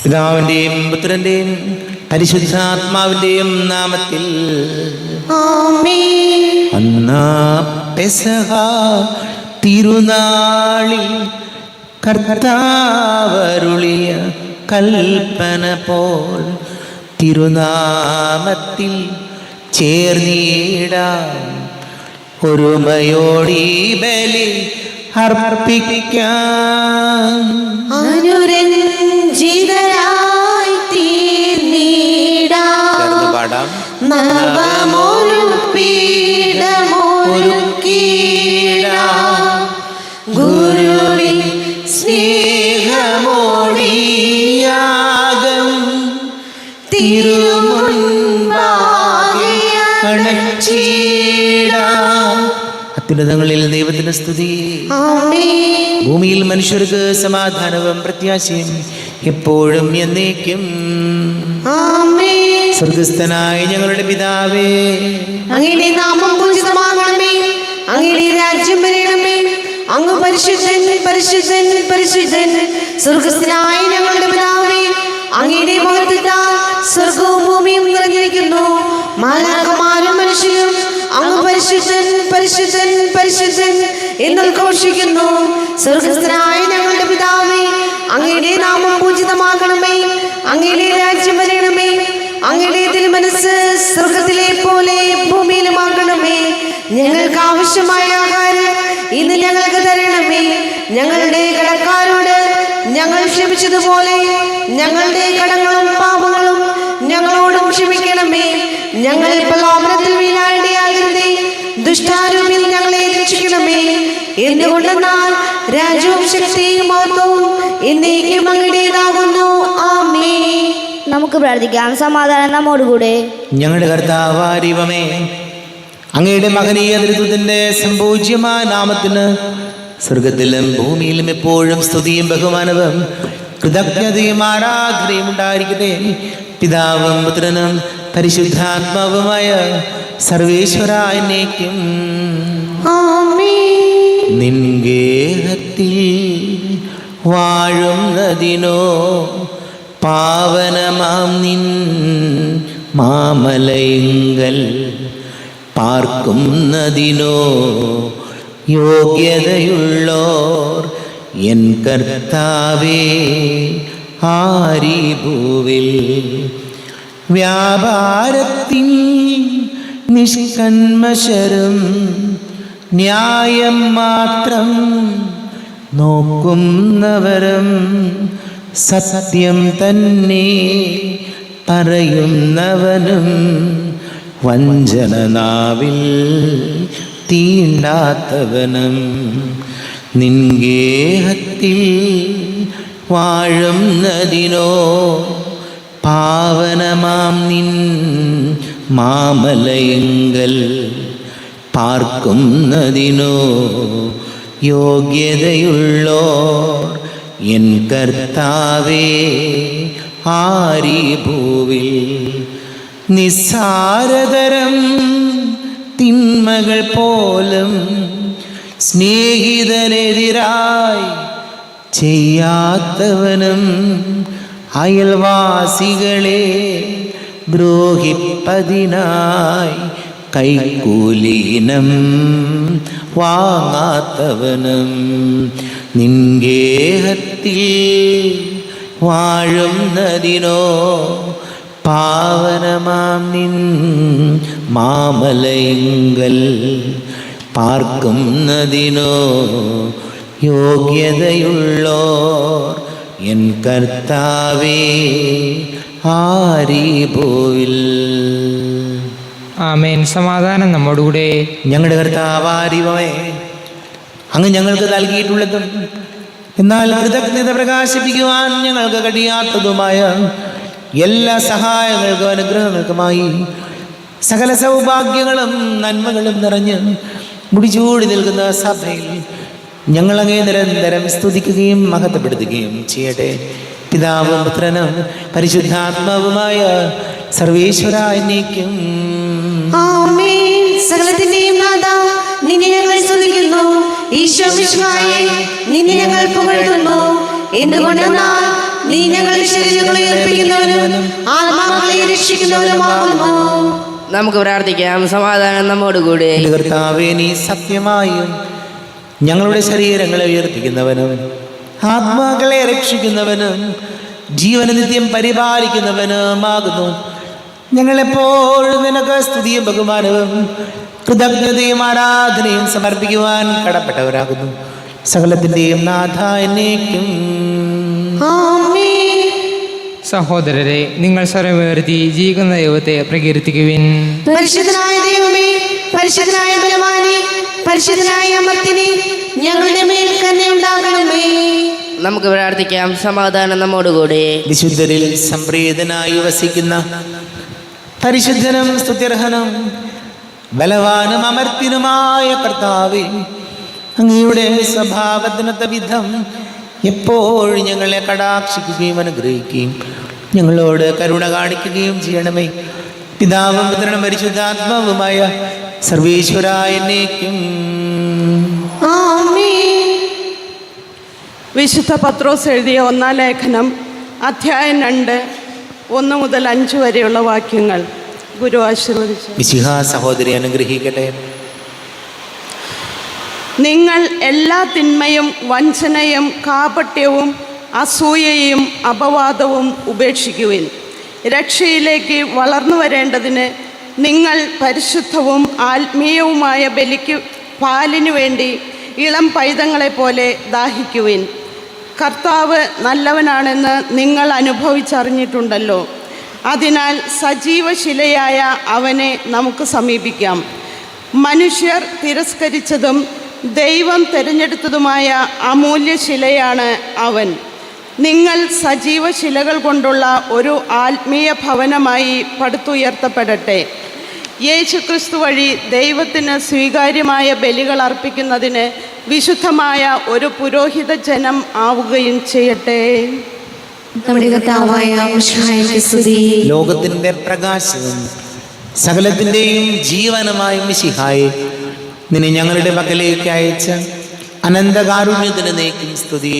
പിതാവിന്റെയും പുത്രന്റെയും പരിശുദ്ധാത്മാവിന്റെയും നാമത്തിൽ ആമേൻ. അന്നാ പെസഹ തിരുനാളിൽ കർത്താവരുളിയ കൽപ്പന പോൽ തിരുനാമത്തിൽ ചേർന്നിടാം. ഒരുമയോടി ബലി അർപ്പിക്കാം. അനുരഞ്ജിതരായി തീർന്നിടാം. പാടാം. നവമൊരു പീഠമൊരുക്കിടാം. ഗുരുവിൻ സ്നേഹമോടിയാകം തിരുമുൻപാകെ അണച്ചിടാം. അത്യുന്നതങ്ങളിൽ ദൈവത്തിന് സ്തുതി. ആമേൻ. ഭൂമിയിൽ മനുഷ്യർക്ക് സമാധാനവും പ്രത്യാശയും എപ്പോഴും എന്നേക്കും. ആമേൻ. സ്വർഗസ്ഥനായ ഞങ്ങളുടെ പിതാവേ, അങ്ങയുടെ നാമം പൂജിതമാകണമേ. അങ്ങയുടെ രാജ്യം വരണമേ. അങ്ങ് പരിശുദ്ധൻ പരിശുദ്ധൻ പരിശുദ്ധൻ. സ്വർഗസ്ഥനായ ഞങ്ങളുടെ പിതാവേ, അങ്ങയുടെ മഹത്വത്താൽ സ്വർഗവും ഭൂമിയും നിറഞ്ഞിരിക്കുന്നു. മാലാഖമാരും മനുഷ്യരും അങ്ങ് പരിശുദ്ധൻ പരിശുദ്ധൻ പരിശുദ്ധൻ എന്നുദ്ഘോഷിക്കുന്നു. സ്വർഗസ്ഥനായ ഞങ്ങളുടെ പിതാവേ, അങ്ങയുടെ നാമം പൂജിതമാകണമേ. അങ്ങയുടെ രാജ്യം വരണമേ. അങ്ങയുടെ തിരുമനസ്സ് സ്വർഗത്തിലെ പോലെ ഭൂമിയിലുമാകണമേ. ഞങ്ങൾക്ക് ആവശ്യമായ ആഹാരം ഇന്ന് ഞങ്ങൾക്ക് തരണമേ. ഞങ്ങളുടെ കടക്കാരോട് ഞങ്ങൾ ക്ഷമിച്ചതുപോലെ ഞങ്ങളുടെ കടങ്ങളും പാപങ്ങളും ഞങ്ങളോടും ക്ഷമിക്കണമേ. ഞങ്ങൾ പ്രലോഭനത്തിൽ വീഴാനിടയാകരുതേ. ദുഷ്ടാരൂപിൽ ഞങ്ങളെ രക്ഷിക്കണമേ. എന്തുകൊണ്ടെന്നാൽ രാജ്യവും ശക്തിയും മഹത്വവും എന്നേക്കും അങ്ങയുടേതാകുന്നു. ആമേൻ. നമുക്ക് പ്രാർത്ഥിക്കാം. സമാധാനം നമ്മോടുകൂടെ. ഞങ്ങളുടെ കർത്താവായ ദൈവമേ, അങ്ങയുടെ മഹനീയ നേതൃത്വത്തിന്റെ സംപൂജ്യമായ നാമത്തിന് സ്വർഗത്തിലും ഭൂമിയിലും എപ്പോഴും സ്തുതിയും ബഹുമാനവും കൃതജ്ഞതയും ആരാധനയും ഉണ്ടായിരിക്കട്ടെ. പിതാവും പുത്രനും പരിശുദ്ധാത്മാവുമായ സർവേശ്വരായ എന്നേക്കും. ആമേൻ. നിൻ ഗേഹത്തിൽ വാഴുന്നതിനോ പാവനമാം നിൻ മാമലയിങ്കൽ പാർക്കുന്നതിനോ യോഗ്യതയുള്ളോർ എൻ കർത്താവേ ആരിഭൂവിൽ. വ്യാപാരത്തിൻ നിഷ്കന്മശരും ന്യായം മാത്രം നോക്കുന്നവരും സത്യം തന്നെ പറയുന്നവനും വഞ്ചന നാവിൽ തീണ്ടാത്തവനും നിൻ ഗേഹത്തിൽ വാഴുന്നതിനോ പാവനമാം നിൻ മാമലയിങ്കൽ പാർക്കുന്നതിനോ യോഗ്യതയുള്ളോർ എൻ കർത്താവേ ആരിഭൂവിൽ. നിസ്സാരതരം തിന്മകൾ പോലും സ്നേഹിതനെതിരായി ചെയ്യാത്തവനും അയൽവാസികളെ ദ്രോഹിപ്പതിനായി കൈക്കൂലീനം വാങ്ങാത്തവനും നിൻ ഗേഹത്തിൽ വാഴുന്നതിനോ പാവനമാം നിൻ മാമലയിങ്കൽ പാർക്കുന്നതിനോ യോഗ്യതയുള്ളോർ എൻ കർത്താവേ ആരിഭൂവിൽ. ആമേൻ. സമാധാനം നമ്മോടുകൂടെ. ഞങ്ങളുടെ കർത്താവാരിവമേ, അങ്ങ് ഞങ്ങൾക്ക് നൽകിയിട്ടുള്ളതും എന്നാൽ കൃതജ്ഞത പ്രകാശിപ്പിക്കുവാൻ ഞങ്ങൾക്ക് കഴിയാത്തതുമായ എല്ലാ സഹായങ്ങൾക്കും അനുഗ്രഹങ്ങൾക്കുമായി സകല സൗഭാഗ്യങ്ങളും നന്മകളും നിറഞ്ഞ് മുടിചൂടി നിൽക്കുന്ന സഭയിൽ ഞങ്ങളങ്ങേ നിരന്തരം സ്തുതിക്കുകയും മഹത്വപ്പെടുത്തുകയും ചെയ്യട്ടെ. പിതാവും പുത്രനും പരിശുദ്ധാത്മാവുമായ സർവേശ്വരായ എന്നേക്കും. ആമേൻ. സകലത്തിന്റെയും നാഥാ, നിന്നെ ഞങ്ങൾ സ്തുതിക്കുന്നു. ഈശോ മിശിഹായേ, നിന്നെ ഞങ്ങൾ പുകഴ്ത്തുന്നു. എന്തുകൊണ്ടെന്നാൽ നീ ഞങ്ങളുടെ ശരീരങ്ങളെ ഉയർപ്പിക്കുന്നവനും ആത്മാക്കളെ രക്ഷിക്കുന്നവനുമാകുന്നു. നമുക്ക് പ്രാർത്ഥിക്കാം. സമാധാനം നമ്മോടുകൂടെ. എൻ്റെ കർത്താവേ, നീ സത്യമായും ഞങ്ങളുടെ ശരീരങ്ങളെ ഉയർപ്പിക്കുന്നവനും ആത്മാക്കളെ രക്ഷിക്കുന്നവനും ജീവന നിത്യം പരിപാലിക്കുന്നവനുമാകുന്നു. ഞങ്ങളെപ്പോഴും നിനക്ക് സ്തുതിയും ബഹുമാനവും കൃതജ്ഞതയും ആരാധനയും സമർപ്പിക്കുവാൻ കടപ്പെട്ടവരാകുന്നു. സകലത്തിൻ്റെയും നാഥ എന്നേക്കും. ആമേൻ. സഹോദരരെ, നിങ്ങൾ സ്വരമുയർത്തി ജീവിക്കുന്ന ദൈവത്തെ പ്രകീർത്തിക്കുവിൻ. പരിശുദ്ധനായ ദൈവമേ, പരിശുദ്ധനായ ബലവാനേ, പരിശുദ്ധനായ അമർത്തിനെ, ഞങ്ങളുടെ മേൽ കരുണയുണ്ടാകണമേ. നമുക്ക് പ്രാർത്ഥിക്കാം. സമാധാനം നമ്മോടുകൂടെ. വിശുദ്ധരിൽ സംപ്രീതനായി വസിക്കുന്ന പരിശുദ്ധനും സ്തുത്യർഹനും ബലവാനും അമർത്തിനുമായ കർത്താവേ, അങ്ങയുടെ സ്വഭാവത്തിനൊത്ത വിധം എപ്പോഴും ഞങ്ങളെ കടാക്ഷിക്കുകയും അനുഗ്രഹിക്കുകയും ഞങ്ങളോട് കരുണ കാണിക്കുകയും ചെയ്യണമേ. പിതാവും പുത്രനും പരിശുദ്ധാത്മാവുമായ സർവേശ്വരായ എന്നേക്കും. ആമേൻ. വിശുദ്ധ പത്രോസ് എഴുതിയ 1-ാം ലേഖനം അധ്യായം 2, 1 മുതൽ 5 വരെയുള്ള വാക്യങ്ങൾ ഗുരു ആശീർവദിച്ചു. മിശിഹാ സഹോദരി അനുഗ്രഹിക്കട്ടെ. നിങ്ങൾ എല്ലാ തിന്മയും വഞ്ചനയും കാപട്യവും അസൂയയും അപവാദവും ഉപേക്ഷിക്കുവിൻ. രക്ഷയിലേക്ക് വളർന്നു വരേണ്ടതിന് നിങ്ങൾ പരിശുദ്ധവും ആത്മീയവുമായ പാലിനു വേണ്ടി ഇളം പൈതങ്ങളെപ്പോലെ ദാഹിക്കുവിൻ. കർത്താവ് നല്ലവനാണെന്ന് നിങ്ങൾ അനുഭവിച്ചറിഞ്ഞിട്ടുണ്ടല്ലോ. അതിനാൽ സജീവശിലയായ അവനെ നമുക്ക് സമീപിക്കാം. മനുഷ്യർ തിരസ്കരിച്ചതും ദൈവം തിരഞ്ഞെടുത്തതുമായ അമൂല്യശിലയാണ് അവൻ. നിങ്ങൾ സജീവശിലകൾ കൊണ്ടുള്ള ഒരു ആത്മീയ ഭവനമായി പടുത്തുയർത്തപ്പെടട്ടെ. യേശുക്രിസ്തു വഴി ദൈവത്തിന് സ്വീകാര്യമായ ബലികൾ അർപ്പിക്കുന്നതിന് വിശുദ്ധമായ ഒരു പുരോഹിത ജനം ആവുകയും ചെയ്യട്ടെ. നമ്മുടെ കർത്താവായ മിശിഹായ്ക്ക് സ്തുതി. ലോകത്തിൻ്റെ പ്രകാശവും സകലത്തിൻ്റെയും ജീവനുമായ മിശിഹായെ, നിന്നെ ഞങ്ങളുടെ പക്കലേക്ക് അയച്ച അനന്തകാരുണ്യത്തിന് നീക്കും സ്തുതി.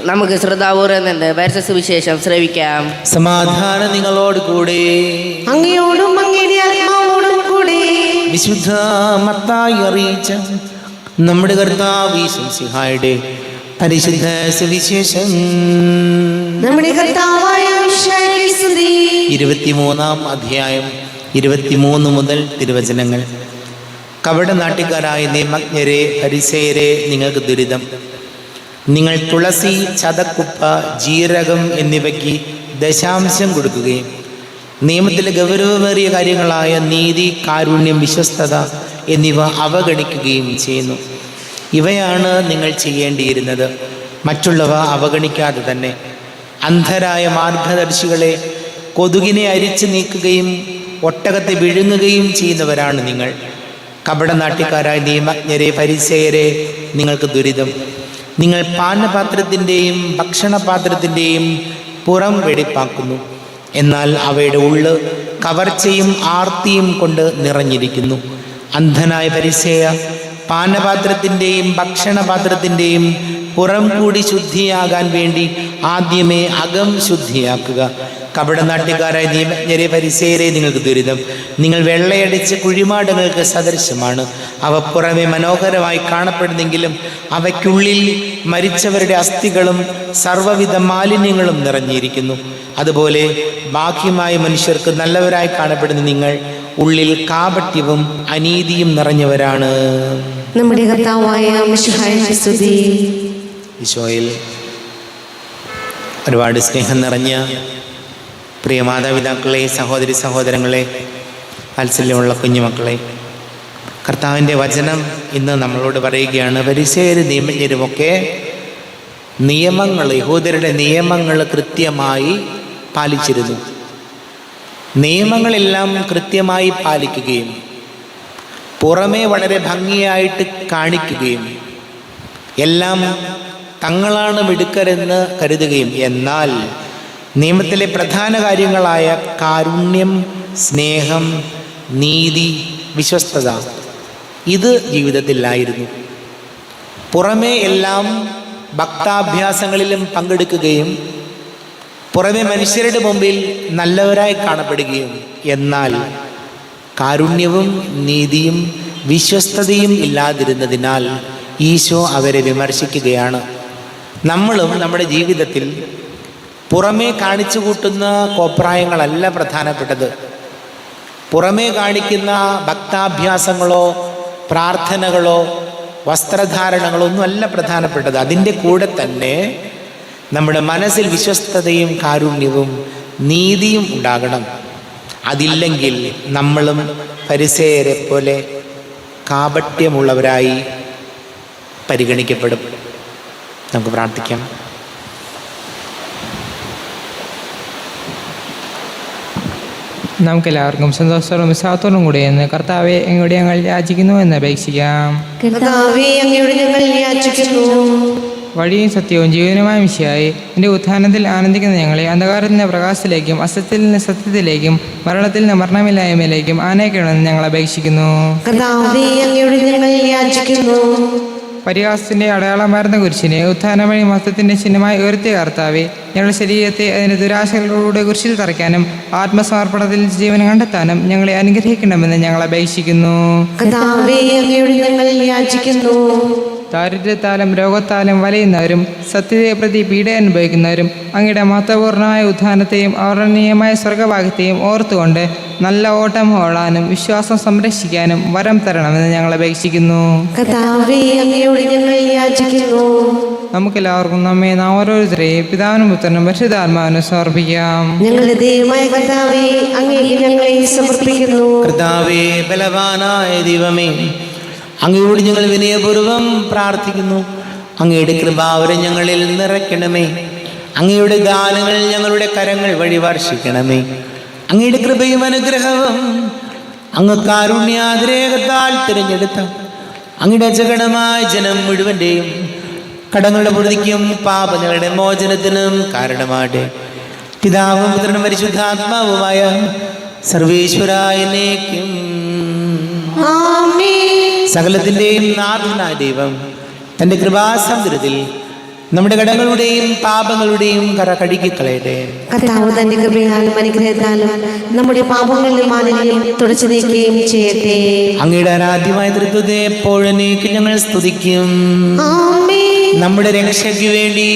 നമുക്ക് ശ്രദ്ധാപൂർവ്വം നിന്ന് പരിശുദ്ധ സുവിശേഷം ശ്രവിക്കാം. സമാധാനം നിങ്ങളോട് കൂടെ. അങ്ങയോടും അങ്ങയുടെ ആത്മാവോടും കൂടെ. വിശുദ്ധ മത്തായി അറിയിച്ച നമ്മുടെ കർത്താവ് മിശിഹായുടെ പരിശുദ്ധ സുവിശേഷം. നമ്മുടെ കർത്താവായ മിശിഹായ്ക്ക് സ്തുതി. 23-ാം അധ്യായം 23 മുതൽ തിരുവചനങ്ങൾ. കപടനാട്യക്കാരായ നിയമജ്ഞരെ, ഫരിസേയരെ, നിങ്ങൾക്ക് ദുരിതം. നിങ്ങൾ തുളസി, ചതക്കുപ്പ, ജീരകം എന്നിവയ്ക്ക് ദശാംശം കൊടുക്കുകയും നിയമത്തിലെ ഗൗരവമേറിയ കാര്യങ്ങളായ നീതി, കാരുണ്യം, വിശ്വസ്തത എന്നിവ അവഗണിക്കുകയും ചെയ്യുന്നു. ഇവയാണ് നിങ്ങൾ ചെയ്യേണ്ടിയിരുന്നത്. മറ്റുള്ളവ അവഗണിക്കാതെ തന്നെ. അന്ധരായ മാർഗദർശികളെ, കൊതുകിനെ അരിച്ചു നീക്കുകയും ഒട്ടകത്തെ വിഴുങ്ങുകയും ചെയ്യുന്നവരാണ് നിങ്ങൾ. കപടനാട്യക്കാരായ നിയമജ്ഞരെ, ഫരിസേയരെ, നിങ്ങൾക്ക് ദുരിതം. നിങ്ങൾ പാനപാത്രത്തിൻ്റെയും ഭക്ഷണപാത്രത്തിൻ്റെയും പുറം വെടിപ്പാക്കുന്നു, എന്നാൽ അവയുടെ ഉള്ള് കവർച്ചയും ആർത്തിയും കൊണ്ട് നിറഞ്ഞിരിക്കുന്നു. അന്ധനായ ഫരിസേയ, പാനപാത്രത്തിൻ്റെയും ഭക്ഷണപാത്രത്തിൻ്റെയും പുറം കൂടി ശുദ്ധിയാകാൻ വേണ്ടി ആദ്യമേ അകം ശുദ്ധിയാക്കുക. കപടനാട്യക്കാരായ നിയമജ്ഞരെ, ഫരിസേയരെ, നിങ്ങൾക്ക് ദുരിതം. നിങ്ങൾ വെള്ളയടിച്ച കുഴിമാടങ്ങൾക്ക് സദൃശമാണ്. അവ പുറമെ മനോഹരമായി കാണപ്പെടുന്നെങ്കിലും അവയ്ക്കുള്ളിൽ മരിച്ചവരുടെ അസ്ഥികളും സർവ്വവിധ മാലിന്യങ്ങളും നിറഞ്ഞിരിക്കുന്നു. അതുപോലെ ബാഹ്യമായ മനുഷ്യർക്ക് നല്ലവരായി കാണപ്പെടുന്ന നിങ്ങൾ ഉള്ളിൽ കാപട്യവും അനീതിയും നിറഞ്ഞവരാണ്. നമ്മുടെ കർത്താവായ മിശിഹായ്ക്ക് സ്തുതി. ഈശോയിൽ ഒരുപാട് സ്നേഹം നിറഞ്ഞ പ്രിയ മാതാപിതാക്കളെ, സഹോദരി സഹോദരങ്ങളെ, വാത്സല്യമുള്ള കുഞ്ഞുമക്കളെ, കർത്താവിൻ്റെ വചനം ഇന്ന് നമ്മളോട് പറയുകയാണ്. ഫരിസേയരും നിയമജ്ഞരുമൊക്കെ നിയമങ്ങൾ, യഹൂദരുടെ നിയമങ്ങൾ കൃത്യമായി പാലിച്ചിരുന്നു. നിയമങ്ങളെല്ലാം കൃത്യമായി പാലിക്കുകയും പുറമേ വളരെ ഭംഗിയായിട്ട് കാണിക്കുകയും എല്ലാം തങ്ങളാണ് മിടുക്കരെന്ന് കരുതുകയും, എന്നാൽ നിയമത്തിലെ പ്രധാന കാര്യങ്ങളായ കാരുണ്യം, സ്നേഹം, നീതി, വിശ്വസ്തത ഇത് ജീവിതത്തിലായിരുന്നു. പുറമേ എല്ലാം ഭക്താഭ്യാസങ്ങളിലും പങ്കെടുക്കുകയും പുറമെ മനുഷ്യരുടെ മുമ്പിൽ നല്ലവരായി കാണപ്പെടുകയും എന്നാൽ കാരുണ്യവും നീതിയും വിശ്വസ്തതയും ഇല്ലാതിരുന്നതിനാൽ ഈശോ അവരെ വിമർശിക്കുകയാണ്. നമ്മളും നമ്മുടെ ജീവിതത്തിൽ പുറമേ കാണിച്ചു കൂട്ടുന്ന കോപ്രായങ്ങളല്ല പ്രധാനപ്പെട്ടത്. പുറമേ കാണിക്കുന്ന ഭക്താഭ്യാസങ്ങളോ പ്രാർത്ഥനകളോ വസ്ത്രധാരണങ്ങളോ ഒന്നുമല്ല പ്രധാനപ്പെട്ടത്. അതിൻ്റെ കൂടെ തന്നെ നമ്മുടെ മനസ്സിൽ വിശ്വസ്തതയും കാരുണ്യവും നീതിയും ഉണ്ടാകണം. അതില്ലെങ്കിൽ നമ്മളും ഫരിസേയരെ പോലെ കാപട്യമുള്ളവരായി പരിഗണിക്കപ്പെടും. നമുക്ക് പ്രാർത്ഥിക്കാം. നമുക്കെല്ലാവർക്കും സന്തോഷത്തോടും ഉത്സാഹത്തോടും കൂടി എന്ന് കർത്താവെ അങ്ങോട്ട് ഞങ്ങൾ യാചിക്കുന്നു എന്ന് അപേക്ഷിക്കാം. കർത്താവേ, അങ്ങയോട് ഞങ്ങൾ യാചിക്കുന്നു. വഴിയും സത്യവും ജീവനുമായ മിശിഹായി എൻ്റെ ഉത്ഥാനത്തിൽ ആനന്ദിക്കുന്ന ഞങ്ങളെ അന്ധകാരത്തിൽ നിന്ന് പ്രകാശത്തിലേക്കും അസത്യത്തിൽ നിന്ന് സത്യത്തിലേക്കും മരണത്തിൽ നിന്ന് മരണമില്ലായ്മയിലേക്കും ആനയിക്കണമെന്ന് ഞങ്ങൾ അപേക്ഷിക്കുന്നു. കർത്താവേ, അങ്ങയോട് ഞങ്ങൾ യാചിക്കുന്നു. പരിഹാസത്തിൻ്റെ അടയാളമായിരുന്ന കുരിശിനെ ഉത്ഥാനം വഴി മഹത്വത്തിൻ്റെ ചിഹ്നമായി ഉയർത്തിയ കർത്താവെ, ഞങ്ങളുടെ ശരീരത്തെ അതിൻ്റെ ദുരാശകളിലൂടെ കുരിശിൽ തറയ്ക്കാനും ആത്മസമർപ്പണത്തിൽ ജീവൻ കണ്ടെത്താനും ഞങ്ങളെ അനുഗ്രഹിക്കണമെന്ന് ഞങ്ങൾ അപേക്ഷിക്കുന്നു. കർത്താവേ, അങ്ങയോട് ഞങ്ങൾ യാചിക്കുന്നു. ദാരിദ്ര്യത്താലും രോഗത്താലും വലയുന്നവരും സത്യത്തെ പ്രതി പീഡ അനുഭവിക്കുന്നവരും അങ്ങയുടെ മഹത്വപൂർണ്ണമായ ഉത്ഥാനത്തെയും അവർണ്ണീയമായ സ്വർഗഭാഗ്യത്തെയും ഓർത്തുകൊണ്ട് നല്ല ഓട്ടം ഓടാനും വിശ്വാസം സംരക്ഷിക്കാനും വരം തരണമെന്ന് ഞങ്ങൾ അപേക്ഷിക്കുന്നു. കർത്താവേ, അങ്ങയോട് ഞങ്ങൾ യാചിക്കുന്നു. നമുക്കെല്ലാവർക്കും നമ്മെ നാം ഓരോരുത്തരെയും പിതാവിനും പുത്രനും പരിശുദ്ധാത്മാവിനും സമർപ്പിക്കാം. ഞങ്ങളുടെ ദൈവമായ കർത്താവേ, അങ്ങേക്ക് ഞങ്ങളെ സമർപ്പിക്കുന്നു. കർത്താവേ, ബലവാനായ ദൈവമേ, അങ്ങയോട് ഞങ്ങൾ വിനയപൂർവ്വം പ്രാർത്ഥിക്കുന്നു. അങ്ങയുടെ കൃപാവരം ഞങ്ങളിൽ നിറയ്ക്കണമേ. അങ്ങയുടെ ദാനങ്ങൾ ഞങ്ങളുടെ കരങ്ങൾ വഴി വർഷിക്കണമേ. അങ്ങയുടെ കൃപയും അനുഗ്രഹവും അങ്ങ് കാരുണ്യാതിരേകത്താൽ തിരഞ്ഞെടുത്ത അങ്ങയുടെ അജഗണമായ ജനം മുഴുവൻ്റെയും കടങ്ങളുടെ പൊറുതിക്കും പാപങ്ങളുടെ മോചനത്തിനും കാരണമാട്ടെ. പിതാവും പുത്രനും പരിശുദ്ധാത്മാവുമായ സർവേശ്വരായനേക്കും സകലത്തിൻ്റെയും നാഥനായ ദൈവം തൻ്റെ കൃപാസമുദ്രത്തിൽ നമ്മുടെ കടങ്ങളുടെയും പാപങ്ങളുടെയും കറ കഴുകിക്കളയട്ടെ. കർത്താവ് തന്റെ കൃപയാലും അനുഗ്രഹത്താലും നമ്മുടെ പാപങ്ങളിലും മാലിന്യം തുടച്ചു നീക്കുകയും ചെയ്യട്ടെ. അങ്ങയുടെ ആരാധ്യമായ തൃത്വത്തെ എപ്പോഴേക്കും ഞങ്ങൾ സ്തുതിക്കും. നമ്മുടെ രക്ഷയ്ക്ക് വേണ്ടി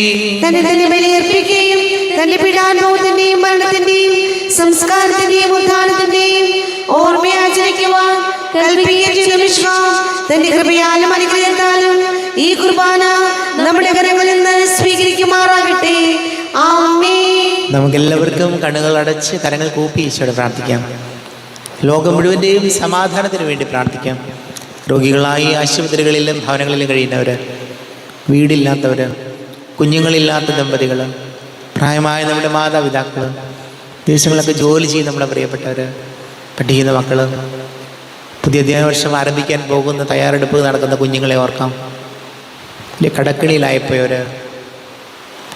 തന്നെ ബലിയർപ്പിക്കുകയും തന്റെ പീഡാനുഭവത്തിന്റെയും മരണത്തിന്റെയും സംസ്കാരത്തിന്റെയും ഉത്ഥാനത്തിന്റെയും ഓർമ്മയാചരിക്കുവാൻ കൽപ്പിക്കുകയും ചെയ്ത വിശ്വാസം തന്റെ കൃപയാലും അനുഗ്രഹത്താലും ഈ കുർബാന നമ്മുടെ കരങ്ങളിൽ നിന്ന് സ്വീകരിക്കുമാറാകട്ടെ. ആമേൻ. നമുക്കെല്ലാവർക്കും കണ്ണുകൾ അടച്ച് കരങ്ങൾ കൂപ്പി ഈശോയോട് പ്രാർത്ഥിക്കാം. ലോകം മുഴുവൻ്റെയും സമാധാനത്തിന് വേണ്ടി പ്രാർത്ഥിക്കാം. രോഗികളായി ആശുപത്രികളിലും ഭവനങ്ങളിലും കഴിയുന്നവർ, വീടില്ലാത്തവർ, കുഞ്ഞുങ്ങളില്ലാത്ത ദമ്പതികൾ, പ്രായമായ നമ്മുടെ മാതാപിതാക്കൾ, ദേശങ്ങളൊക്കെ ജോലി ചെയ്ത് നമ്മുടെ പ്രിയപ്പെട്ടവർ, പഠിക്കുന്ന മക്കൾ, പുതിയ അധ്യയന വർഷം ആരംഭിക്കാൻ പോകുന്ന തയ്യാറെടുപ്പ് നടക്കുന്ന കുഞ്ഞുങ്ങളെ ഓർക്കാം. വലിയ കടക്കിണിയിലായിപ്പോയവർ,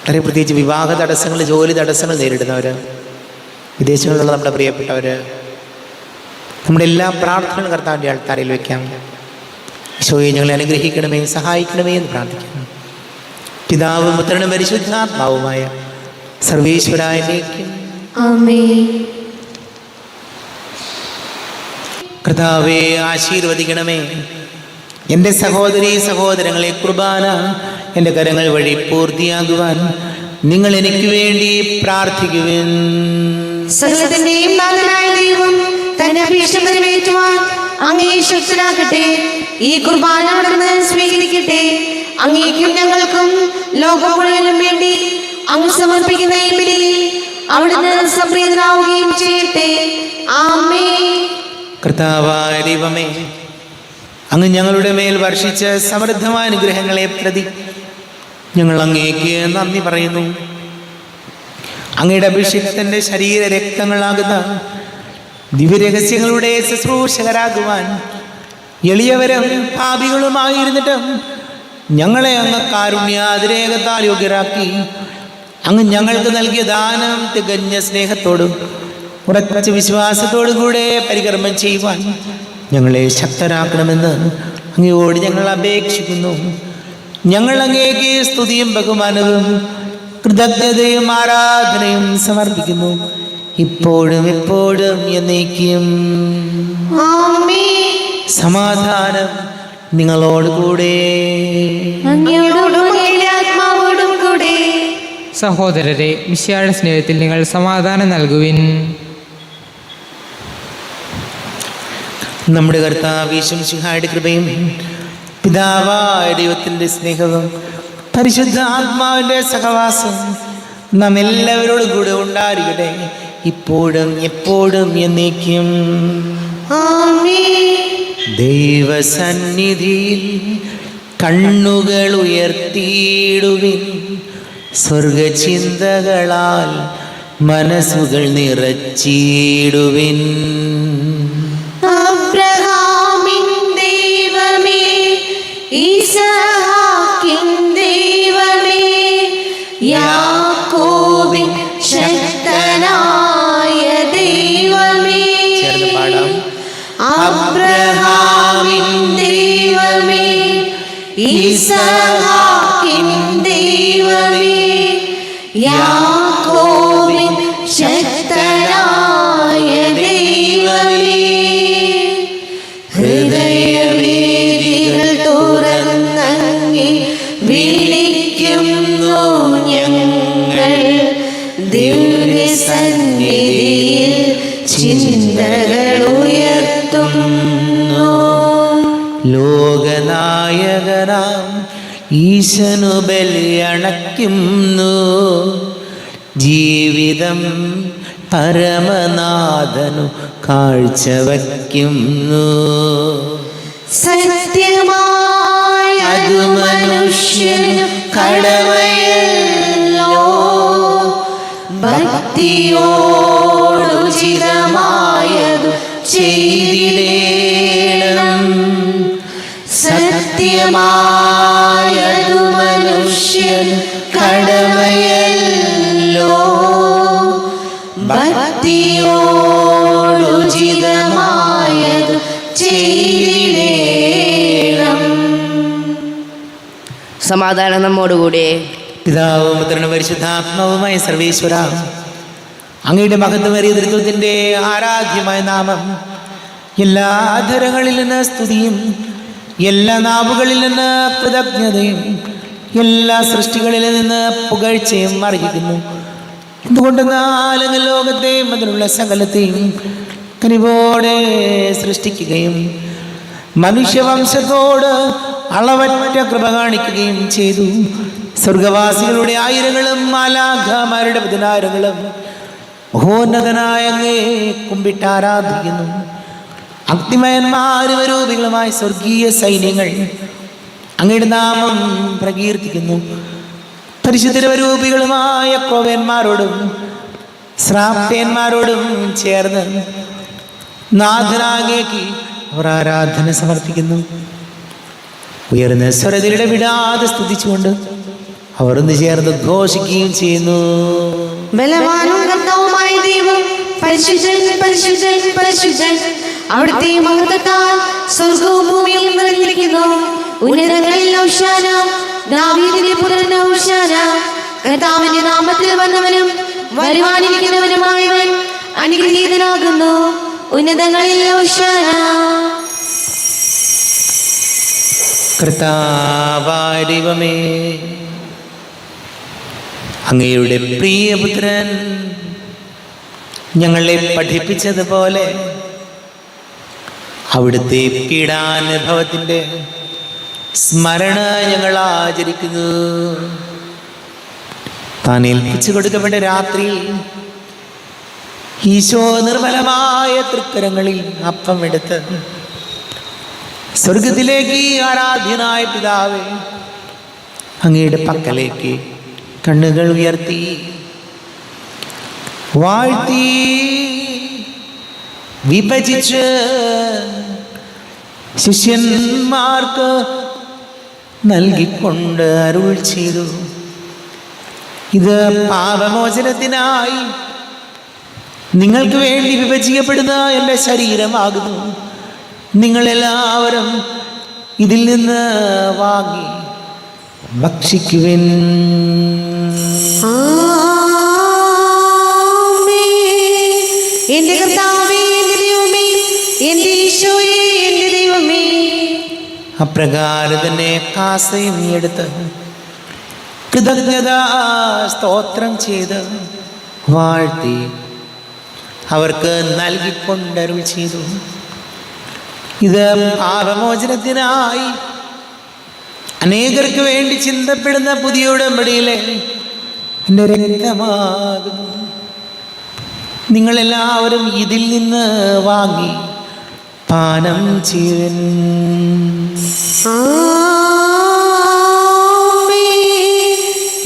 വളരെ പ്രത്യേകിച്ച് വിവാഹ തടസ്സങ്ങൾ, ജോലി തടസ്സങ്ങൾ നേരിടുന്നവർ, വിദേശങ്ങളിലുള്ള നമ്മുടെ പ്രിയപ്പെട്ടവർ, നമ്മുടെ എല്ലാ പ്രാർത്ഥനകളും കർത്താവിൻ്റെ ആൾത്താരയിൽ വയ്ക്കാം. ഈശോയെ ഞങ്ങളെ അനുഗ്രഹിക്കണമേ, സഹായിക്കണമേ എന്ന് പ്രാർത്ഥിക്കാം. പിതാവും പുത്രനും പരിശുദ്ധാത്മാവുമായ സർവേശ്വരായനേക്കും ആമേൻ. കർത്താവേ, ആശീർവദിക്കണമേ. എൻ്റെ സഹോദരീ സഹോദരങ്ങളെ, കുർബാന എൻ്റെ കരങ്ങൾ വഴി പൂർത്തിയാകുവാൻ നിങ്ങൾ എനിക്ക് വേണ്ടി പ്രാർത്ഥിക്കുവിൻ. സകലത്തിന്റെയും നാഥനായ ദൈവം തന്റെ അപേക്ഷ നിറവേറ്റുവാൻ അങ്ങേ ശക്തനാക്കട്ടെ. ഈ കുർബാന അവിടുന്ന് സ്വീകരിക്കട്ടെ. അങ്ങേക്കും ഞങ്ങൾക്കും ലോകം മുഴുവനും വേണ്ടി അങ്ങ് സമർപ്പിക്കുന്ന ഈ ബലിയിൽ അവിടുന്ന് സംപ്രീതനാവുകയും ചെയ്യട്ടെ. ആമേൻ. കർത്താവായ ദൈവമേ, അങ്ങ് ഞങ്ങളുടെ മേൽ വർഷിച്ച സമൃദ്ധമായ അനുഗ്രഹങ്ങളെ പ്രതി ഞങ്ങൾ അങ്ങേക്ക് നന്ദി പറയുന്നു. അങ്ങയുടെ അഭിഷിക്തന്റെ ശരീര രക്തങ്ങളാകുന്ന ദിവ്യരഹസ്യങ്ങളുടെ ശുശ്രൂഷകരാകുവാൻ എളിയവരും പാപികളുമായിരുന്നിട്ടും ഞങ്ങളെ അങ്ങ് കാരുണ്യാതിരേകത്താൽ യോഗ്യരാക്കി. അങ്ങ് ഞങ്ങൾക്ക് നൽകിയ ദാനം തികഞ്ഞ സ്നേഹത്തോടും ഉറച്ച വിശ്വാസത്തോടും കൂടെ പരികർമ്മം ചെയ്യുവാൻ ഞങ്ങളെ ശക്തരാക്കണമെന്ന് അങ്ങയോട് ഞങ്ങൾ അപേക്ഷിക്കുന്നു. ഞങ്ങൾ അങ്ങേക്ക് സ്തുതിയും ബഹുമാനവും കൃതജ്ഞതയും ആരാധനയും സമർപ്പിക്കുന്നു, ഇപ്പോഴും എപ്പോഴും എന്നേക്കും. ആമേൻ. സമാധാനം നിങ്ങളോട് കൂടെ. അങ്ങയോടും അങ്ങയുടെ ആത്മാവോടും കൂടെ. സഹോദരരെ, മിശിഹായുടെ സ്നേഹത്തിൽ നിങ്ങൾ സമാധാനം നൽകുവിൻ. നമ്മുടെ കർത്താവ് യേശുമിശിഹായുടെ കൃപയും പിതാവായ ദൈവത്തിൻ്റെ സ്നേഹവും പരിശുദ്ധ ആത്മാവിൻ്റെ സഹവാസം നാം എല്ലാവരോടും കൂടെ ഉണ്ടായിരിക്കട്ടെ, ഇപ്പോഴും എപ്പോഴും എന്നേക്കും. ആമേൻ. ദൈവസന്നിധിയിൽ കണ്ണുകൾ ഉയർത്തിയിടുവിൻ, സ്വർഗചിന്തകളാൽ മനസ്സുകൾ നിറച്ചിടുവിൻ. അബ്രഹാമിൻ ദൈവമേ, ഈസഹാക്കിൻ ദൈവമേ, യാക്കോബിൻ ശക്തനായ ദൈവമേ. ചേർന്ന് പാടാം. അബ്രഹാമിൻ ദൈവമേ, ഈസഹാക്കിൻ ദൈവമേ, യാക്കോബിൻ ശക്തനായ ദൈവമേ. ഹൃദയവേദികൾ തുറന്നങ്ങി വിളിക്കുന്നു ഞങ്ങൾ, ദിവ്യസന്നിധിയിൽ ചിന്തകൾ ഉയർത്തുന്നു. ലോകനായകനാം ഈശനു ബലിയണയ്ക്കുന്നു, ജീവിതം പരമനാഥനു കാഴ്ചവയ്ക്കുന്നു. സത്യമായ അത് മനുഷ്യനു കടമയല്ലോ, ഭക്തിയോടുചിതമായതു ചെയ്തിടേണം. സത്യമായതു മനുഷ്യനു കടമയല്ലോ, ഭക്തിയോടുചിതമായതു ചെയ്തിടേണം. സമാധാനം നമ്മോടുകൂടെ. പിതാവും പുത്രനും പരിശുദ്ധാത്മാവുമായ സർവേശ്വര, അങ്ങയുടെ മഹത്വമേറിയ തൃത്വത്തിൻ്റെ ആരാധ്യമായ നാമം എല്ലാ ധരങ്ങളിൽ നിന്ന് സ്തുതിയും എല്ലാ നാവുകളിൽ നിന്ന് കൃതജ്ഞതയും എല്ലാ സൃഷ്ടികളിൽ നിന്ന് പുകഴ്ചയും അറിയിക്കുന്നു. എന്തുകൊണ്ടെന്നാൽ അങ്ങ് ലോകത്തെയും അതിലുള്ള സകലത്തെയും കനിവോടെ സൃഷ്ടിക്കുകയും മനുഷ്യവംശത്തോട് അളവറ്റ കൃപ കാണിക്കുകയും ചെയ്തു. സ്വർഗവാസികളുടെ ആയിരങ്ങളും മാലാഖമാരുടെ പതിനായിരങ്ങളും മഹോന്നതനായ അങ്ങേ കുമ്പിട്ടാരാധിക്കുന്നു. അഗ്നിമയന്മാരും രൂപികളുമായ സ്വർഗീയ സൈന്യങ്ങൾ അങ്ങയുടെ നാമം പ്രകീർത്തിക്കുന്നു. പരിശുദ്ധരൂപികളുമായ ക്രോവന്മാരോടും ശ്രാപ്യന്മാരോടും ചേർന്ന് നാഥനാങ്ങേക്ക് അവർ ആരാധന സമർപ്പിക്കുന്നു. ഉയർന്ന സ്വരത്തിലൂടെ വിടാതെ സ്തുതിച്ചുകൊണ്ട് അവർ ഒന്ന് ചേർന്ന് ഘോഷിക്കുകയും ചെയ്യുന്നു. ബലവാനും കർത്താവുമായ ദൈവം പരിശുദ്ധൻ പരിശുദ്ധൻ പരിശുദ്ധൻ, അവിടുത്തെ മഹത്വത്താൽ സ്വർഗവും ഭൂമിയും നിറഞ്ഞിരിക്കുന്നു. ഉന്നതങ്ങളിൽ ഹോശാന, ദാവീദിന്റെ പുത്രൻ ഹോശാന. കർത്താവിന്റെ നാമത്തിൽ വന്നവനും വരുവാനിരിക്കുന്നവനുമായവൻ അനുഗ്രഹീതനാകുന്നു. ഉന്നതങ്ങളിൽ ഹോശാന. കർത്താവായ ദൈവമേ, അങ്ങയുടെ പ്രിയപുത്രൻ ഞങ്ങളെ പഠിപ്പിച്ചതുപോലെ അവിടുത്തെ പീഡാനുഭവത്തിൻ്റെ സ്മരണ ഞങ്ങൾ ആചരിക്കുന്നു. താൻ ഏൽപ്പിച്ചു കൊടുക്കപ്പെട്ട രാത്രി ഈശോ നിർമ്മലമായ തൃക്കരങ്ങളിൽ അപ്പം എടുത്ത് സ്വർഗത്തിലേക്ക് ആരാധ്യനായ പിതാവേ അങ്ങയുടെ പക്കലേക്ക് കണ്ണുകൾ ഉയർത്തി വാഴ്ത്തി വിഭജിച്ച് ശിഷ്യന്മാർക്ക് നൽകിക്കൊണ്ട് അരുൾ ചെയ്തു. ഇത് പാപമോചനത്തിനായി നിങ്ങൾക്ക് വേണ്ടി വിഭജിക്കപ്പെടുന്ന എൻ്റെ ശരീരമാകുന്നു. നിങ്ങളെല്ലാവരും ഇതിൽ നിന്ന് വാങ്ങി ഭക്ഷിക്കുവിൻ. അപ്രകാരം തന്നെ കാസയും എടുത്ത് കൃതജ്ഞത സ്തോത്രം ചെയ്ത് വാഴ്ത്തി അവർക്ക് നൽകിക്കൊണ്ടരുൾ ചെയ്തു. ഇത് പാപമോചനത്തിനായി അനേകർക്ക് വേണ്ടി ചിന്തപ്പെടുന്ന പുതിയ ഉടമ്പടിയിലെ എൻ്റെ രക്തമാകുന്നു. നിങ്ങളെല്ലാവരും ഇതിൽ നിന്ന് വാങ്ങി പാനം ചെയ്യുവിൻ.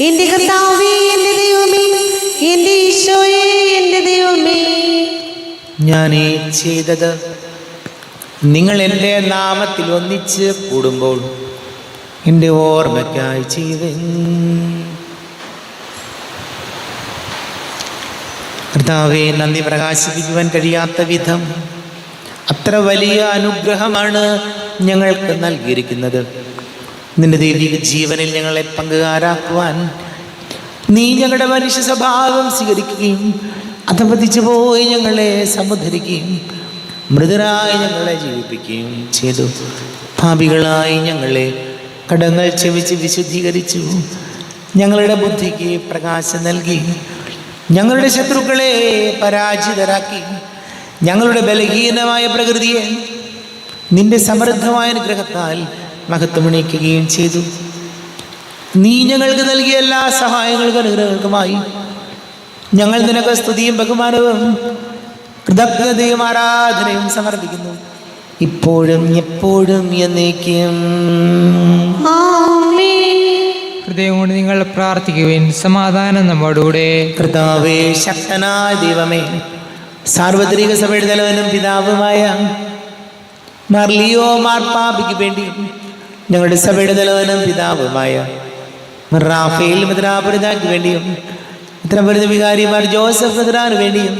എന്റെ കർത്താവേ, എന്റെ ദൈവമേ, എന്റെ ഈശോയേ, എന്റെ ദൈവമേ, ഞാൻ ഈ ചെയ്തത് നിങ്ങൾ എൻ്റെ നാമത്തിൽ ഒന്നിച്ച് കൂടുമ്പോൾ എൻ്റെ ഓർമ്മയ്ക്കായി ചെയ്തൻ. കർത്താവേ, നന്ദി പ്രകാശിപ്പിക്കുവാൻ കഴിയാത്ത വിധം അത്ര വലിയ അനുഗ്രഹമാണ് ഞങ്ങൾക്ക് നൽകിയിരിക്കുന്നത്. നിന്റെ ദൈവിക ജീവനിൽ ഞങ്ങളെ പങ്കുകാരാക്കുവാൻ നീ ഞങ്ങളുടെ മനുഷ്യ സ്വഭാവം സ്വീകരിക്കുകയും അധപതിച്ചു പോയി ഞങ്ങളെ സമുദ്ധരിക്കുകയും മൃതരായി ഞങ്ങളെ ജീവിപ്പിക്കുകയും ചെയ്തു. പാപികളായി ഞങ്ങളെ കടങ്ങൾ ക്ഷമിച്ച് വിശുദ്ധീകരിച്ചു. ഞങ്ങളുടെ ബുദ്ധിക്ക് പ്രകാശം നൽകി. ഞങ്ങളുടെ ശത്രുക്കളെ പരാജിതരാക്കി. ഞങ്ങളുടെ ബലഹീനമായ പ്രകൃതിയെ നിന്റെ സമൃദ്ധമായ അനുഗ്രഹത്താൽ മഹത്വമണിയിക്കുകയും ചെയ്തു. നീ ഞങ്ങൾക്ക് നൽകിയ എല്ലാ സഹായങ്ങൾക്കും അനുഗ്രഹങ്ങൾക്കുമായി ഞങ്ങൾ നിനക്ക് സ്തുതിയും ബഹുമാനവും കൃതജ്ഞതയും ആരാധനയും സമർപ്പിക്കുന്നു, ഇപ്പോഴും എപ്പോഴും എന്നേക്കും. ഹൃദയം കൊണ്ട് നിങ്ങൾ പ്രാർത്ഥിക്കുവിൻ. സമാധാനം നമ്മോടുകൂടെ. കർത്താവേ, ശക്തനായ ദൈവമേ, സാർവത്രിക സഭയുടെ തലവനും പിതാവുമായ മാർലിയോ മാർപ്പാപ്പയ്ക്ക് വേണ്ടിയും ഞങ്ങളുടെ സഭയുടെ തലവനും പിതാവുമായ റാഫേൽ മെത്രാപൊലീത്തായ്ക്ക് വേണ്ടിയും മെത്രാപൊലീത്ത വികാരിമാർ ജോസഫ് മെത്രാന് വേണ്ടിയും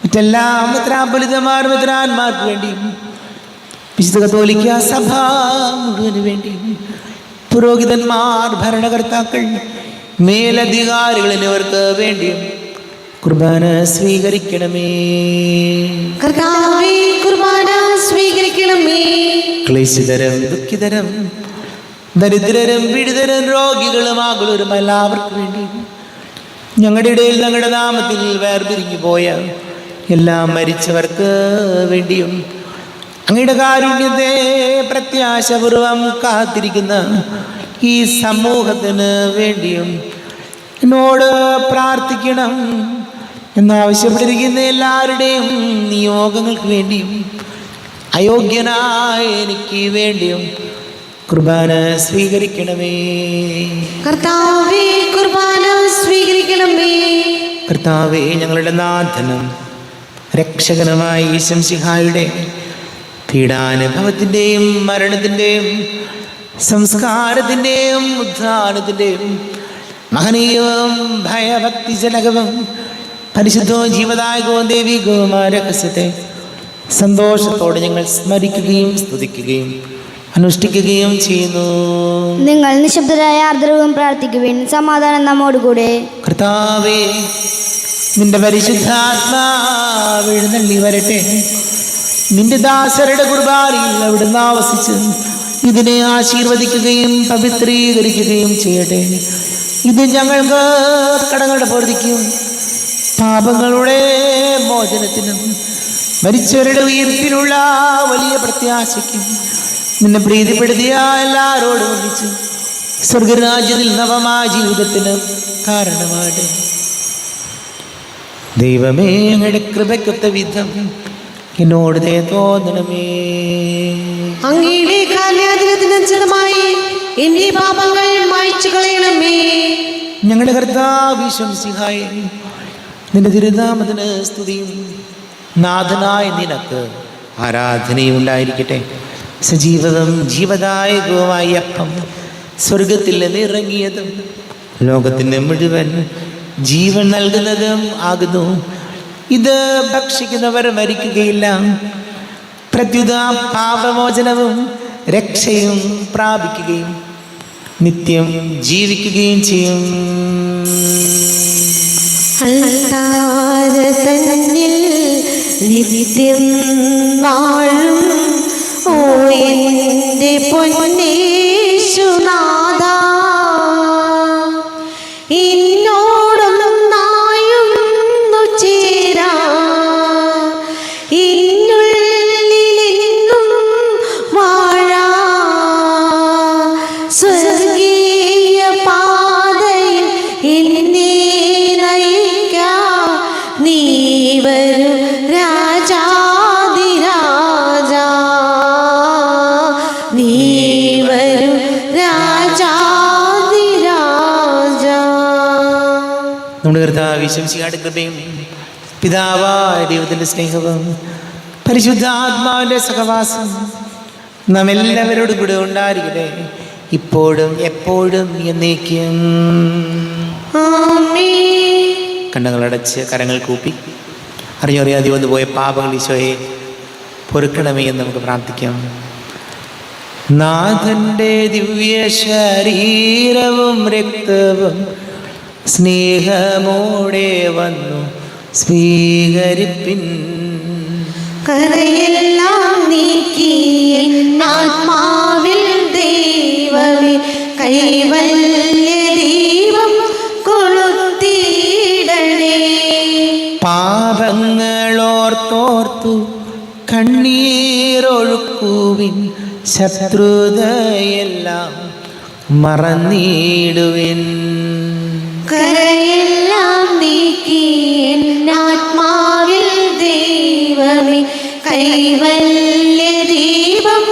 മറ്റെല്ലാ മെത്രാന്മാർക്ക് വേണ്ടിയും വിശുദ്ധ കത്തോലിക്ക സഭ മുഴുവന് വേണ്ടിയും പുരോഹിതന്മാർ, ഭരണകർത്താക്കൾ, മേലധികാരികൾ എന്നിവർക്ക് വേണ്ടിയും കുർബാന സ്വീകരിക്കണമേ. കർത്താവേ, കുർബാന സ്വീകരിക്കണമേ. ക്ലേശിതരും ദുഃഖിതരും ദരിദ്രരും പീഡിതരും രോഗികളും ആകുലരും എല്ലാവർക്കും വേണ്ടി ഞങ്ങളുടെ ഇടയിൽ ഞങ്ങളുടെ നാമത്തിൽ വേർപിരിഞ്ഞു പോയ എല്ലാ മരിച്ചവർക്ക് വേണ്ടിയും അങ്ങയുടെ കാരുണ്യത്തെ പ്രത്യാശപൂർവം കാത്തിരിക്കുന്ന ഈ സമൂഹത്തിന് വേണ്ടിയും എന്നോട് പ്രാർത്ഥിക്കണം എന്നാവശ്യപ്പെട്ടിരിക്കുന്ന എല്ലാവരുടെയും നിയോഗങ്ങൾക്ക് വേണ്ടിയും അയോഗ്യനായ എനിക്ക് വേണ്ടിയും കുർബാന സ്വീകരിക്കണമേ. കർത്താവേ, കുർബാന സ്വീകരിക്കണമേ. കർത്താവേ, ഞങ്ങളുടെ നാഥനും രക്ഷകനുമായ ഈശംസിഹായുടെ പീഡാനുഭവത്തിൻ്റെയും മരണത്തിൻ്റെയും സംസ്കാരത്തിൻ്റെയും ഉദ്ധാനത്തിൻ്റെയും മഹനീയവും ഭയഭക്തിജനകവും പരിശുദ്ധവും ജീവദായകവും ദൈവികവുമായ രഹസ്യത്തെ സന്തോഷത്തോടെ ഞങ്ങൾ സ്മരിക്കുകയും സ്തുതിക്കുകയും അനുഷ്ഠിക്കുകയും ചെയ്യുന്നു. നിങ്ങൾ നിശബ്ദരായ ആർദ്രവും പ്രാർത്ഥിക്കുവിൻ. സമാധാനം നമ്മോടുകൂടെ. കർത്താവേ, നിന്റെ പരിശുദ്ധാത്മാവ് എഴുന്നള്ളി വരട്ടെ. നിന്റെ ദാസരുടെ കുർബാനയിൽ അവിടുന്ന് ആവസിച്ച് ഇതിനെ ആശീർവദിക്കുകയും പവിത്രീകരിക്കുകയും ചെയ്യട്ടെ. ഇത് ഞങ്ങൾക്ക് കടങ്ങളുടെ പൊറുതിക്കും പാപങ്ങളുടെ മോചനത്തിനും മരിച്ചവരുടെ ഉയർപ്പിനുള്ള വലിയ പ്രത്യാശയ്ക്കും നിന്നെ പ്രീതിപ്പെടുത്തിയ എല്ലാവരോടും ഒന്നിച്ച് സ്വർഗരാജ്യത്തിൽ നവമായ ജീവിതത്തിന് കാരണമാകട്ടെ. ദൈവമേ, അങ്ങയുടെ കൃപയ്ക്കൊത്ത വിധം എന്നോട് ദയ തോന്നണമേ. അങ്ങയുടെ കാലയാതനത്തിനനുസൃതമായി എന്റെ പാപങ്ങൾ മായ്ച്ചു കളയണമേ. ഞങ്ങളുടെ കർത്താവ് ഈശോമിശിഹായേ, നിന്റെ തിരുനാമത്തിന് സ്തുതിയും നാഥനായ നിനക്ക് ആരാധനയും ഉണ്ടായിരിക്കട്ടെ. സജീവവും ജീവദായകവുമായ അപ്പം സ്വർഗത്തിൽ നിന്ന് ഇറങ്ങിയതും ലോകത്തിന് മുഴുവൻ ജീവൻ നൽകുന്നതും ആകുന്നു. ഇത് ഭക്ഷിക്കുന്നവർ മരിക്കുകയില്ല, പ്രത്യുത പാപമോചനവും രക്ഷയും പ്രാപിക്കുകയും നിത്യം ജീവിക്കുകയും ചെയ്യും. തന്നിൽ നിത്യം വാഴും എൻ്റെ പൊന്നേശുനാഥ ഇന്നോടൊന്നായൊന്നു ചേരാ ഇന്നുള്ളിലെന്നും വാഴാ സ്വർഗീയ പാതയിൽ എന്നെ നയിക്കാം നീ വരൂ രാജാധിരാജാ നീ വരൂ രാജാധിരാജാ. നമ്മുടെ കർത്താവ് ഈശോമിശിഹായുടെ കൃപയും പിതാവായ ദൈവത്തിൻ്റെ സ്നേഹവും പരിശുദ്ധാത്മാവിൻ്റെ സഹവാസം നാം എല്ലാവരോടും കൂടെ ഉണ്ടായിരിക്കട്ടെ, ഇപ്പോഴും എപ്പോഴും എന്നേക്കും. ആമേൻ. കണ്ണുകളടച്ച് കരങ്ങൾ കൂപ്പി അറിഞ്ഞറിയാതെ വന്നു പോയ പാപങ്ങൾ ഈശോയെ പൊറുക്കണമേ എന്ന് നമുക്ക് പ്രാർത്ഥിക്കാം. നാഥൻ്റെ ദിവ്യ ശരീരവും രക്തവും സ്നേഹമോടെ വന്നു സ്വീകരിപ്പിൻ. കരയെല്ലാം നീക്കി ആത്മാവിൽ ദൈവമേ കൈവല്യ ദീപം കൊളുത്തിയിടണേ. പാപങ്ങളോർത്തോർത്തു കണ്ണീരൊഴുക്കുവിൻ, ശത്രുതയെല്ലാം മറന്നിടുവിൻ. കരയെല്ലാം നീക്കി ആത്മാവിൽ ദൈവമേ കൈവല്യ ദീപം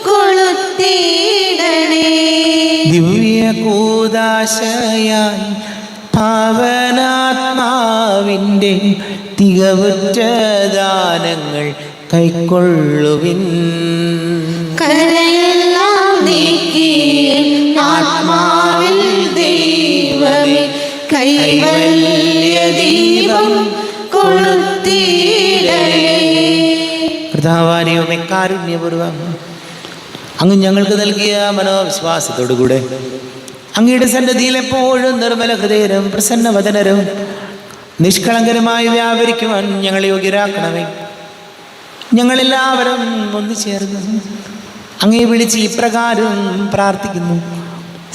കൊളുത്തിയിടണേ. ദിവ്യ കൂദാശയായി പാവനാത്മാവിൻ്റെ തികവുറ്റ ദാനങ്ങൾ കൈക്കൊള്ളുവിൻ. കരയെല്ലാം നീക്കി ആത്മാവിൽ ദൈവമേ കൈവല്യ ദീപം കൊളുത്തിയിടണേ. കർത്താവാനെയുമേ കാരുണ്യപൂർവം അങ്ങ് ഞങ്ങൾക്ക് നൽകിയ മനോവിശ്വാസത്തോടുകൂടെ അങ്ങയുടെ സന്നിധിയിൽ എപ്പോഴും നിർമ്മല ഹൃദയരും പ്രസന്നവദനരും നിഷ്കളങ്കരമായി വ്യാപരിക്കുവാൻ ഞങ്ങളെ യോഗ്യരാക്കണമേ. ഞങ്ങളെല്ലാവരും ഒന്നു ചേർന്ന് അങ്ങയെ വിളിച്ച് ഇപ്രകാരം പ്രാർത്ഥിക്കുന്നു.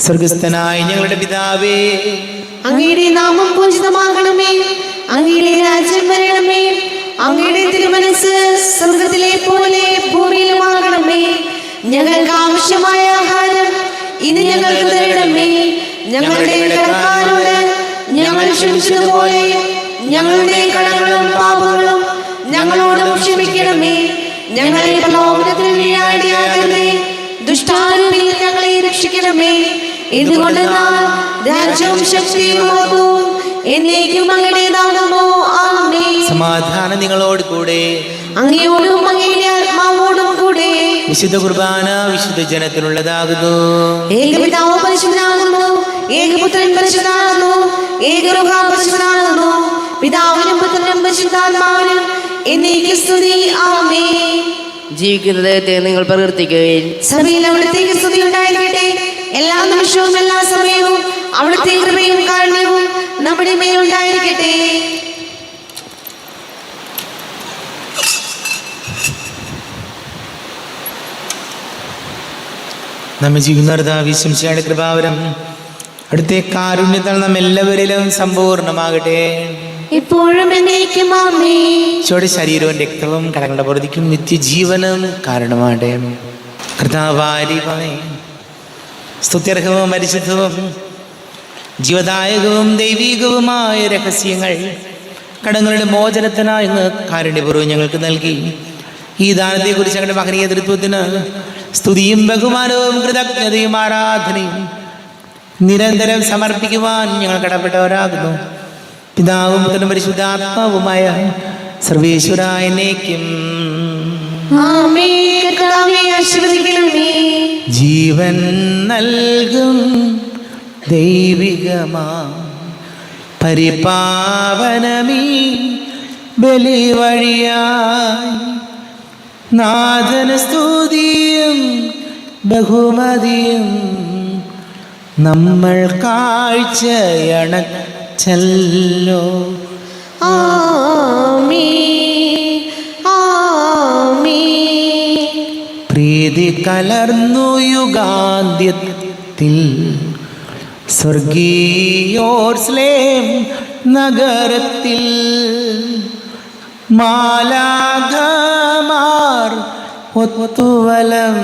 സ്വർഗസ്ഥനായ ഞങ്ങളുടെ പിതാവേ, അങ്ങയുടെ നാമം പൂജിതമാകണമേ, അങ്ങയുടെ രാജ്യം വരണമേ, അങ്ങയുടെ തിരുമനസ് സ്വർഗത്തിലെ പോലെ ഭൂമിയിലുമാകണമേ. ഞങ്ങൾക്ക് ആവശ്യമായ ആഹാരം ഇന്ന് ഞങ്ങൾക്ക് തരണമേ. ഞങ്ങളുടെ കടക്കാരോട് ഞങ്ങൾ ക്ഷമിച്ചതുപോലെ ഞങ്ങളുടെ കടങ്ങളും പാപങ്ങളും ഞങ്ങളോടും ക്ഷമിക്കണമേ. ഞങ്ങളെ പ്രലോഭനത്തിൽ വീഴാടിയാകരുതേ, ദുഷ്ടാരൂപിയിൽ ഞങ്ങളെ രക്ഷിക്കണമേ. എന്തുകൊണ്ടെന്നാൽ രാജ്യവും ശക്തിയും മഹത്വവും എന്നേക്കും അങ്ങയുടേതാകുന്നു. ആമേൻ. സമാധാനം നിങ്ങളോട് കൂടെ, അങ്ങയോടും അങ്ങയുടെ ആത്മാവോടും കൂടെ. വിശുദ്ധ കുർബാന വിശുദ്ധ ജനത്തിനുള്ളതാകുന്നു. ഏകപിതാവ് പരിശുദ്ധനാകുന്നു, ഏകപുത്രൻ പരിശുദ്ധനാകുന്നു, ഏകരൂഹ പരിശുദ്ധനാകുന്നു. പിതാവിനും പുത്രനും പരിശുദ്ധാത്മാവിനും എന്നേക്കും സ്തുതി. ആമേൻ. ജീവിക്കുന്ന ദൈവത്തെ നിങ്ങൾ പ്രകീർത്തിക്കുകയും സഭയിൽ അവിടുത്തേക്ക് സ്തുതി ഉണ്ടായിരിക്കട്ടെ. എല്ലാ നിമിഷവും എല്ലാ സമയവും അവിടുത്തെ കൃപയും കാരുണ്യവും നമ്മുടെ മേലുണ്ടായിരിക്കട്ടെ. നമ്മെ ജീവിക്കുന്ന വിശംസയുടെ കൃപാവരം അടുത്ത കാരുണ്യത്താൽ നാം എല്ലാവരിലും സമ്പൂർണ്ണമാകട്ടെ. ഇപ്പോഴും എന്നേക്കും ആമേൻ. ഈശോയുടെ ശരീരവും രക്തവും കടങ്ങളുടെ പൊറുതിക്കും നിത്യജീവനും കാരണമാകട്ടെ. കർത്താവാരിവായ സ്തുത്യർഹവും പരിശുദ്ധവും ജീവദായകവും ദൈവീകവുമായ രഹസ്യങ്ങൾ കടങ്ങളുടെ മോചനത്തിനായി ഇന്ന് കാരുണ്യപൂർവ്വം ഞങ്ങൾക്ക് നൽകി. ഈ ദാനത്തെക്കുറിച്ച് ഞങ്ങളുടെ മഹനീയ തൃത്വത്തിന് സ്തുതിയും ബഹുമാനവും കൃതജ്ഞതയും ആരാധനയും നിരന്തരം സമർപ്പിക്കുവാൻ ഞങ്ങൾ കടപ്പെട്ടവരാകുന്നു. പിതാവും പുത്രനും പരിശുദ്ധാത്മാവുമായ സർവേശ്വരായ എന്നേക്കും ആമേൻ. കർത്താവേ ആശീർവദിക്കണമേ. ജീവൻ നൽകും ദൈവികമാ പരിപാവനമീ ബലി വഴിയായി നാഥന സ്തുതിയും ബഹുമതിയും നമ്മൾ കാഴ്ചയണച്ചല്ലോ. ആമേൻ. ആമേൻ. പ്രീതി കലർന്നു യുഗാന്ത്യത്തിൽ സ്വർഗീയോർസ്ലേം നഗരത്തിൽ മാലാഖമാർ ഒത്തുവലം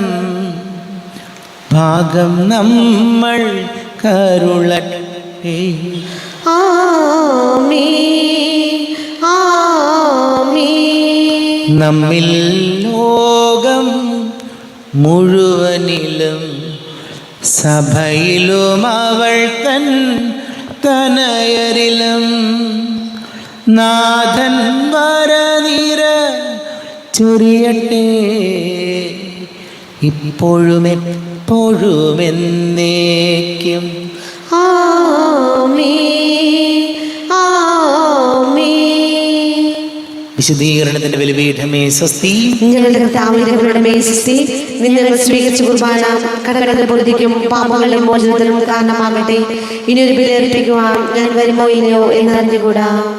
ഭാഗം നമ്മൾ കരുളട്ടെ. ആമീൻ ആമീൻ. നമ്മിൽ ലോകം മുഴുവനിലും സഭയിലും അവൾ തൻ തനയരിലും നാഥൻ വരനിര ചൊരിയട്ടെ ഇപ്പോഴും എപ്പോഴും എന്നേക്കും. ആമീൻ ആമീൻ. വിശുദ്ധീകരണത്തിന്റെ ബലിപീഠമേ സ്വസ്തി. ഞങ്ങളുടെ കർത്താവിന്റെ മേൽ സ്തുതി. നിങ്ങൾ സ്വീകരിച്ച കുർബാന കടകളുടെ പൊറുതിക്കും പാപങ്ങളുടെ മോചനത്തിനും കാരണമാകട്ടെ. ഇനിയൊരു ബലി അർപ്പിക്കുവാൻ ഞാൻ വരുമോ ഇല്ലയോ എന്നറിഞ്ഞുകൂടാ.